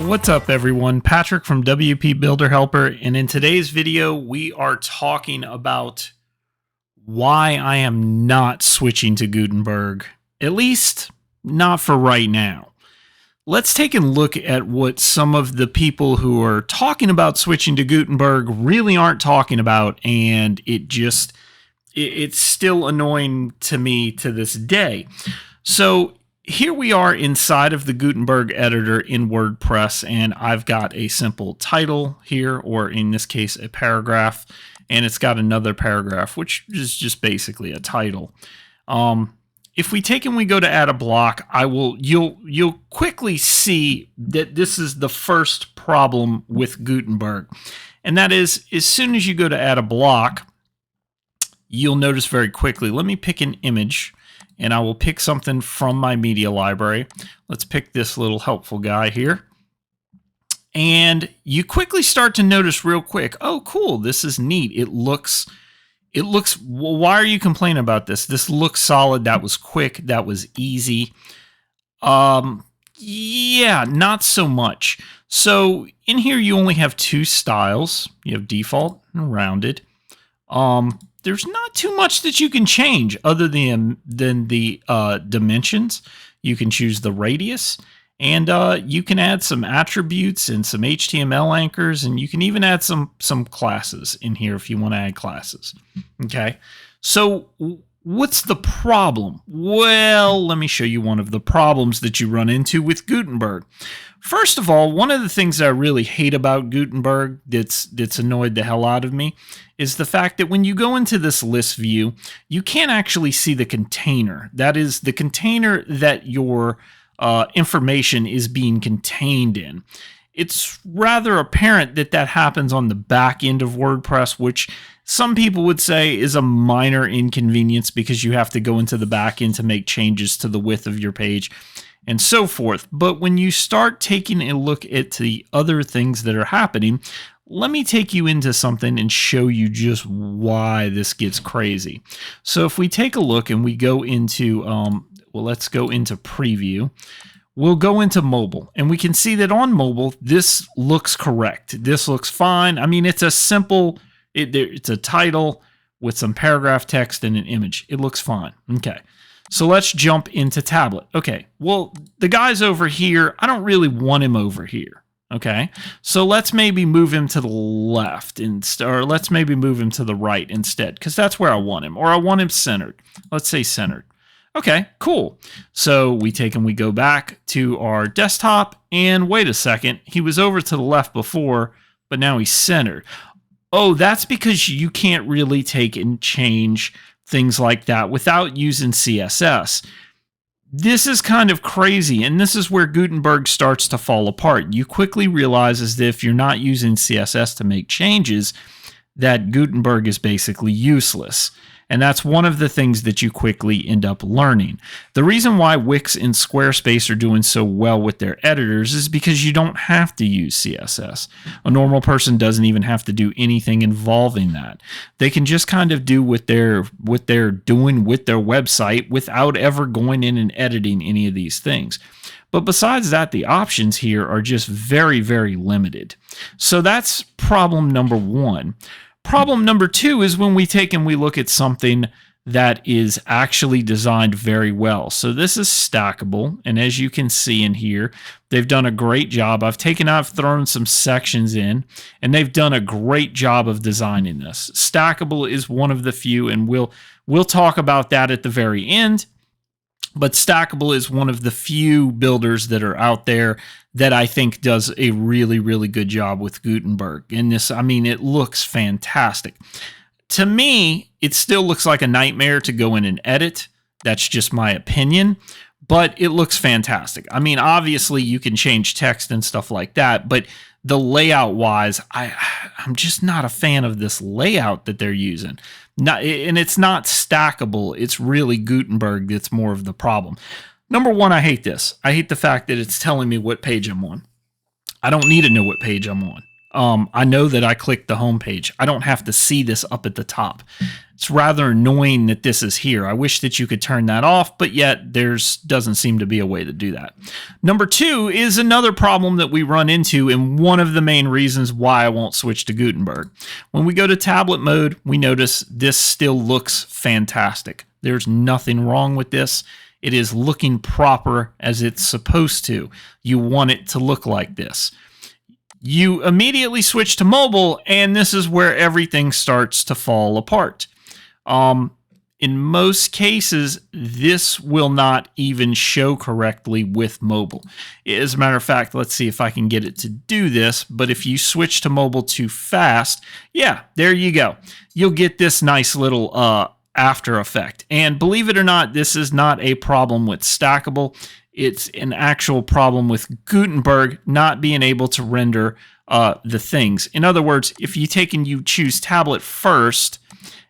What's up everyone, Patrick from wpbuilderhelper, and in today's video we are talking about why I am not switching to Gutenberg, at least not for right now. Let's take a look at what some of the people who are talking about switching to Gutenberg really aren't talking about, and it's still annoying to me to this day. So here we are inside of the Gutenberg editor in WordPress, and I've got a simple title here, or in this case, a paragraph, and it's got another paragraph, which is just basically a title. If we take and we go to add a block, you'll quickly see that this is the first problem with Gutenberg, and that is, as soon as you go to add a block, you'll notice very quickly. Let me pick an image. And I will pick something from my media library. Let's pick this little helpful guy here. And you quickly start to notice real quick, oh, cool, this is neat. It looks, well, why are you complaining about this? This looks solid. That was quick. That was easy. Yeah, not so much. So in here, you only have two styles. You have default and rounded. There's not too much that you can change other than the dimensions. You can choose the radius, and you can add some attributes and some HTML anchors, and you can even add some classes in here if you want to add classes. Okay, so what's the problem? Well, let me show you one of the problems that you run into with Gutenberg. First of all, one of the things I really hate about Gutenberg that's annoyed the hell out of me is the fact that when you go into this list view, you can't actually see the container. That is the container that your information is being contained in. It's rather apparent that that happens on the back end of WordPress, which some people would say is a minor inconvenience because you have to go into the back end to make changes to the width of your page and so forth. But when you start taking a look at the other things that are happening, let me take you into something and show you just why this gets crazy. So if we take a look and we go into, well, let's go into preview. We'll go into mobile, and we can see that on mobile, this looks correct. This looks fine. I mean, it's a simple, it's a title with some paragraph text and an image. It looks fine. Okay. So let's jump into tablet. Okay, well, the guy's over here. I don't really want him over here. Okay, so let's maybe move him to the left, or let's maybe move him to the right instead, because that's where I want him, or I want him centered. Let's say centered. Okay, cool. So we take and we go back to our desktop, and wait a second, he was over to the left before, but now he's centered. Oh, that's because you can't really take and change things like that without using CSS. This is kind of crazy, and this is where Gutenberg starts to fall apart. You quickly realize as if you're not using CSS to make changes, that Gutenberg is basically useless. And that's one of the things that you quickly end up learning. The reason why Wix and Squarespace are doing so well with their editors is because you don't have to use CSS. A normal person doesn't even have to do anything involving that. They can just kind of do what they're doing with their website without ever going in and editing any of these things. But besides that, the options here are just very, very limited. So that's problem number one. Problem number two is when we take and we look at something that is actually designed very well. So this is stackable, and as you can see in here, they've done a great job. I've thrown some sections in, and they've done a great job of designing this. Stackable is one of the few, and we'll talk about that at the very end. But Stackable is one of the few builders that are out there that I think does a really, really good job with Gutenberg. And this, I mean, it looks fantastic. To me, it still looks like a nightmare to go in and edit. That's just my opinion, but it looks fantastic. I mean, obviously you can change text and stuff like that, but the layout wise, I'm just not a fan of this layout that they're using. And it's not stackable. It's really Gutenberg that's more of the problem. Number one, I hate this. I hate the fact that it's telling me what page I'm on. I don't need to know what page I'm on. I know that I clicked the home page. I don't have to see this up at the top. It's rather annoying that this is here. I wish that you could turn that off, but yet there's doesn't seem to be a way to do that. Number 2 is another problem that we run into, and one of the main reasons why I won't switch to Gutenberg. When we go to tablet mode, we notice this still looks fantastic. There's nothing wrong with this. It is looking proper as it's supposed to. You want it to look like this. You immediately switch to mobile, and this is where everything starts to fall apart. In most cases, this will not even show correctly with mobile. As a matter of fact, let's see if I can get it to do this. But if you switch to mobile too fast, yeah, there you go. You'll get this nice little after effect. And believe it or not, this is not a problem with Stackable. It's an actual problem with Gutenberg not being able to render the things. In other words, if you take and you choose tablet first,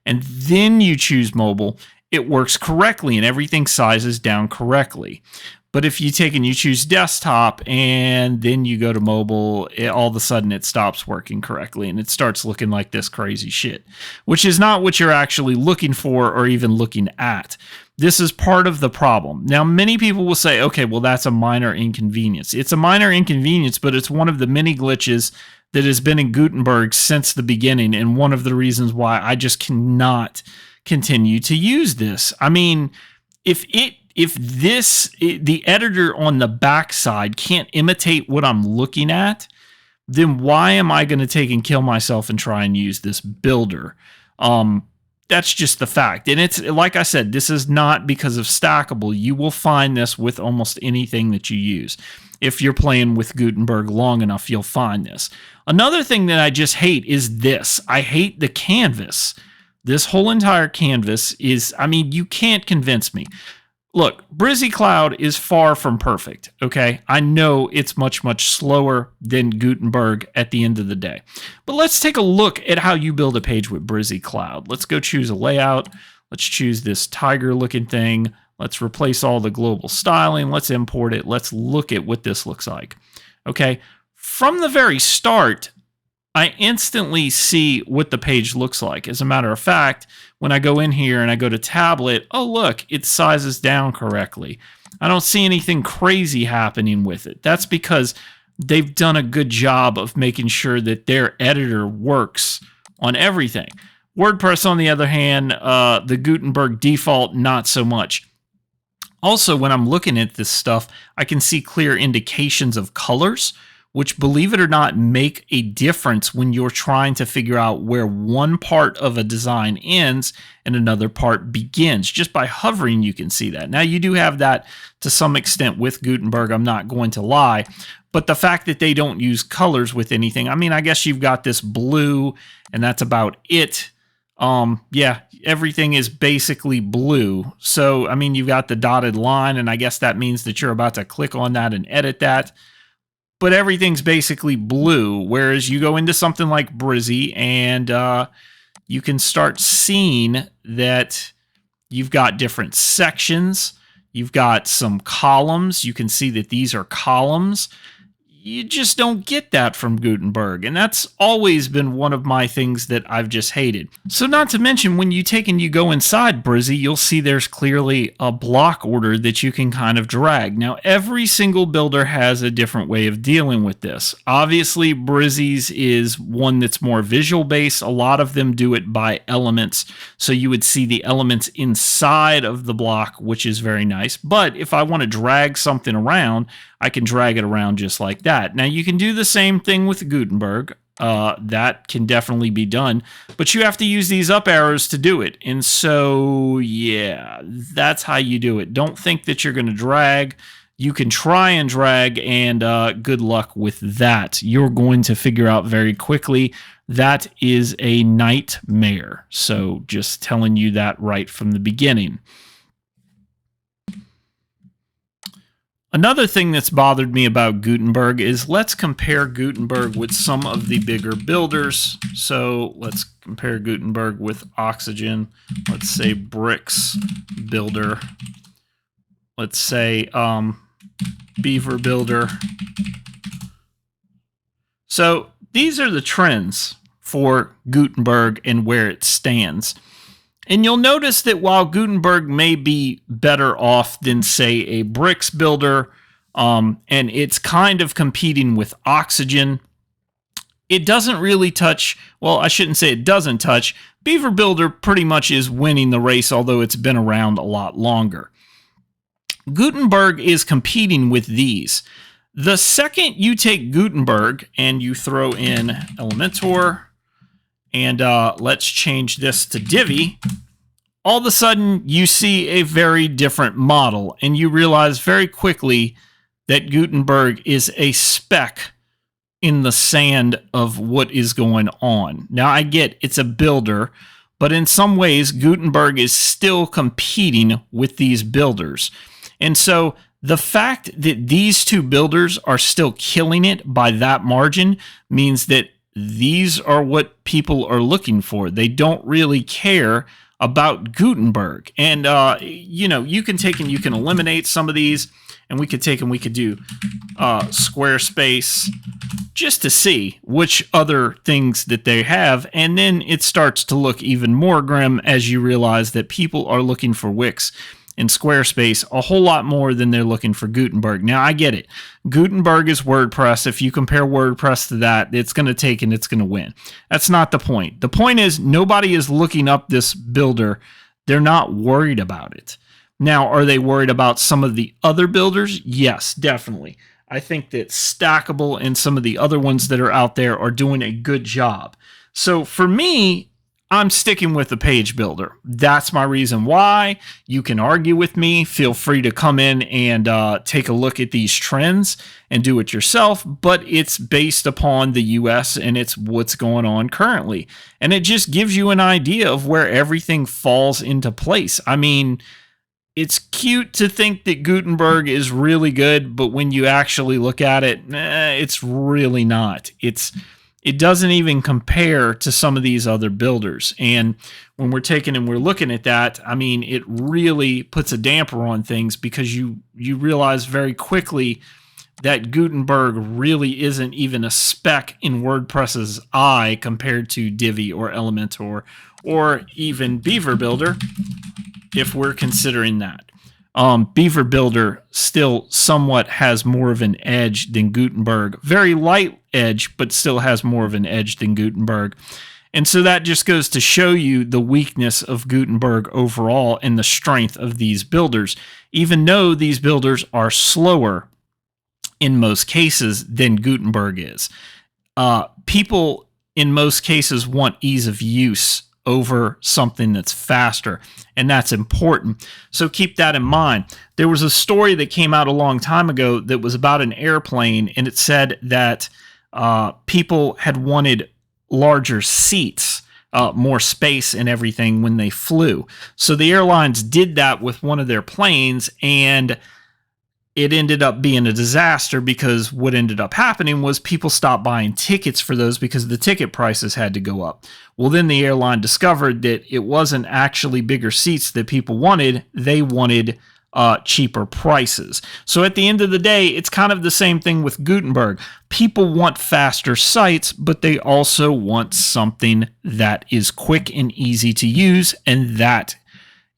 and then you choose mobile, it works correctly and everything sizes down correctly. But if you take and you choose desktop and then you go to mobile, all of a sudden it stops working correctly and it starts looking like this crazy shit, which is not what you're actually looking for or even looking at. This is part of the problem. Now, many people will say, okay, well, that's a minor inconvenience. It's a minor inconvenience, but it's one of the many glitches that has been in Gutenberg since the beginning, and one of the reasons why I just cannot continue to use this. I mean, if the editor on the backside can't imitate what I'm looking at, then why am I going to take and kill myself and try and use this builder? That's just the fact. And it's like I said, this is not because of Stackable. You will find this with almost anything that you use. If you're playing with Gutenberg long enough, you'll find this. Another thing that I just hate is this. I hate the canvas. This whole entire canvas is, I mean, you can't convince me. Look, Brizzy Cloud is far from perfect, okay? I know it's much, much slower than Gutenberg at the end of the day. But let's take a look at how you build a page with Brizzy Cloud. Let's go choose a layout. Let's choose this tiger-looking thing. Let's replace all the global styling. Let's import it. Let's look at what this looks like. Okay, from the very start, I instantly see what the page looks like. As a matter of fact, when I go in here and I go to tablet, oh look, it sizes down correctly. I don't see anything crazy happening with it. That's because they've done a good job of making sure that their editor works on everything. WordPress, on the other hand, the Gutenberg default, not so much. Also, when I'm looking at this stuff, I can see clear indications of colors, which, believe it or not, make a difference when you're trying to figure out where one part of a design ends and another part begins. Just by hovering, you can see that. Now, you do have that to some extent with Gutenberg, I'm not going to lie, but the fact that they don't use colors with anything, I mean, I guess you've got this blue, and that's about it. Yeah, everything is basically blue. So, I mean, you've got the dotted line, and I guess that means that you're about to click on that and edit that. But everything's basically blue, whereas you go into something like Brizzy and you can start seeing that you've got different sections. You've got some columns. You can see that these are columns. You just don't get that from Gutenberg, and that's always been one of my things that I've just hated. So not to mention, when you take and you go inside Brizzy, you'll see there's clearly a block order that you can kind of drag. Now, every single builder has a different way of dealing with this. Obviously, Brizzy's is one that's more visual based. A lot of them do it by elements, so you would see the elements inside of the block, which is very nice. But if I want to drag something around, I can drag it around just like that. Now, you can do the same thing with Gutenberg. That can definitely be done, but you have to use these up arrows to do it. And so, yeah, that's how you do it. Don't think that you're going to drag. You can try and drag, and good luck with that. You're going to figure out very quickly that is a nightmare. So just telling you that right from the beginning. Another thing that's bothered me about Gutenberg is let's compare Gutenberg with some of the bigger builders. So let's compare Gutenberg with Oxygen. Let's say Bricks Builder. Let's say Beaver Builder. So these are the trends for Gutenberg and where it stands. And you'll notice that while Gutenberg may be better off than, say, a bricks builder, and it's kind of competing with Oxygen, it doesn't really touch, well, I shouldn't say it doesn't touch. Beaver Builder pretty much is winning the race, although it's been around a lot longer. Gutenberg is competing with these. The second you take Gutenberg and you throw in Elementor, and let's change this to Divi, all of a sudden you see a very different model, and you realize very quickly that Gutenberg is a speck in the sand of what is going on. Now, I get it's a builder, but in some ways, Gutenberg is still competing with these builders. And so the fact that these two builders are still killing it by that margin means that these are what people are looking for. They don't really care about Gutenberg. And, you can take and you can eliminate some of these, and we could take and we could do Squarespace just to see which other things that they have. And then it starts to look even more grim as you realize that people are looking for Wix in Squarespace a whole lot more than they're looking for Gutenberg. Now, I get it. Gutenberg is WordPress. If you compare WordPress to that, it's going to take and it's going to win. That's not the point. The point is nobody is looking up this builder. They're not worried about it. Now, are they worried about some of the other builders? Yes, definitely. I think that Stackable and some of the other ones that are out there are doing a good job. So for me, I'm sticking with the page builder. That's my reason why. You can argue with me. Feel free to come in and take a look at these trends and do it yourself, but it's based upon the US and it's what's going on currently. And it just gives you an idea of where everything falls into place. I mean, it's cute to think that Gutenberg is really good, but when you actually look at it, it's really not. It doesn't even compare to some of these other builders. And when we're taking and we're looking at that, I mean, it really puts a damper on things because you realize very quickly that Gutenberg really isn't even a speck in WordPress's eye compared to Divi or Elementor or even Beaver Builder, if we're considering that. Beaver Builder still somewhat has more of an edge than Gutenberg. Very light edge, but still has more of an edge than Gutenberg. And so that just goes to show you the weakness of Gutenberg overall and the strength of these builders, even though these builders are slower in most cases than Gutenberg is. People in most cases want ease of use over something that's faster, and that's important. So keep that in mind. There was a story that came out a long time ago that was about an airplane, and it said that people had wanted larger seats, more space and everything when they flew. So the airlines did that with one of their planes, and it ended up being a disaster because what ended up happening was people stopped buying tickets for those because the ticket prices had to go up. Well, then the airline discovered that it wasn't actually bigger seats that people wanted. They wanted cheaper prices. So at the end of the day, it's kind of the same thing with Gutenberg. People want faster sites, but they also want something that is quick and easy to use, and that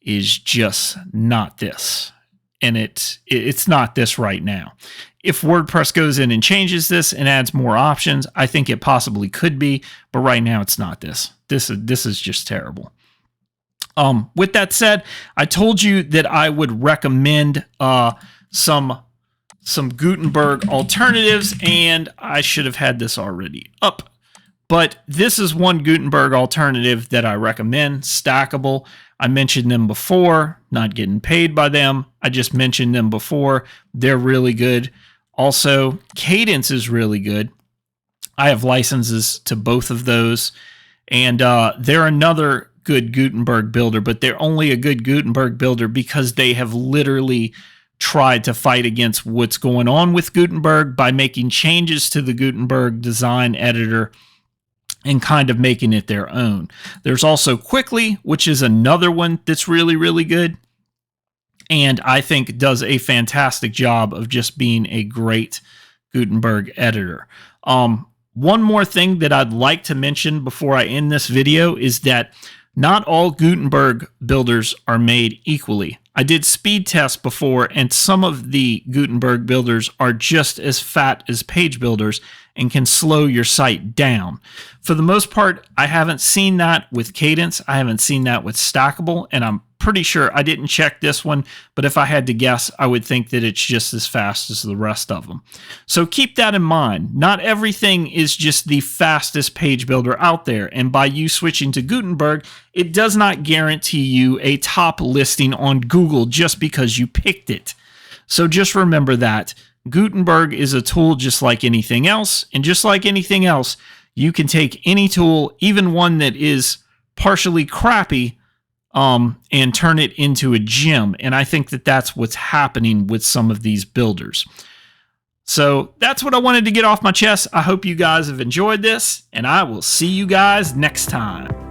is just not this. And it's not this right now. If WordPress goes in and changes this and adds more options, I think it possibly could be, but right now it's not this. This is just terrible. With that said, I told you that I would recommend some Gutenberg alternatives, and I should have had this already up. But this is one Gutenberg alternative that I recommend, Stackable. I mentioned them before, not getting paid by them. I just mentioned them before. They're really good. Also, Cadence is really good. I have licenses to both of those. And they're another good Gutenberg builder, but they're only a good Gutenberg builder because they have literally tried to fight against what's going on with Gutenberg by making changes to the Gutenberg design editor and kind of making it their own. There's also Quickly, which is another one that's really, really good, and I think does a fantastic job of just being a great Gutenberg editor. One more thing that I'd like to mention before I end this video is that not all Gutenberg builders are made equally. I did speed tests before, and some of the Gutenberg builders are just as fat as page builders and can slow your site down. For the most part, I haven't seen that with Cadence. I haven't seen that with Stackable, and I'm pretty sure I didn't check this one, but if I had to guess, I would think that it's just as fast as the rest of them. So keep that in mind. Not everything is just the fastest page builder out there, and by you switching to Gutenberg, it does not guarantee you a top listing on Google just because you picked it. So just remember that. Gutenberg is a tool just like anything else, and just like anything else, you can take any tool, even one that is partially crappy, and turn it into a gem. And I think that that's what's happening with some of these builders. So that's what I wanted to get off my chest. I hope you guys have enjoyed this, and I will see you guys next time.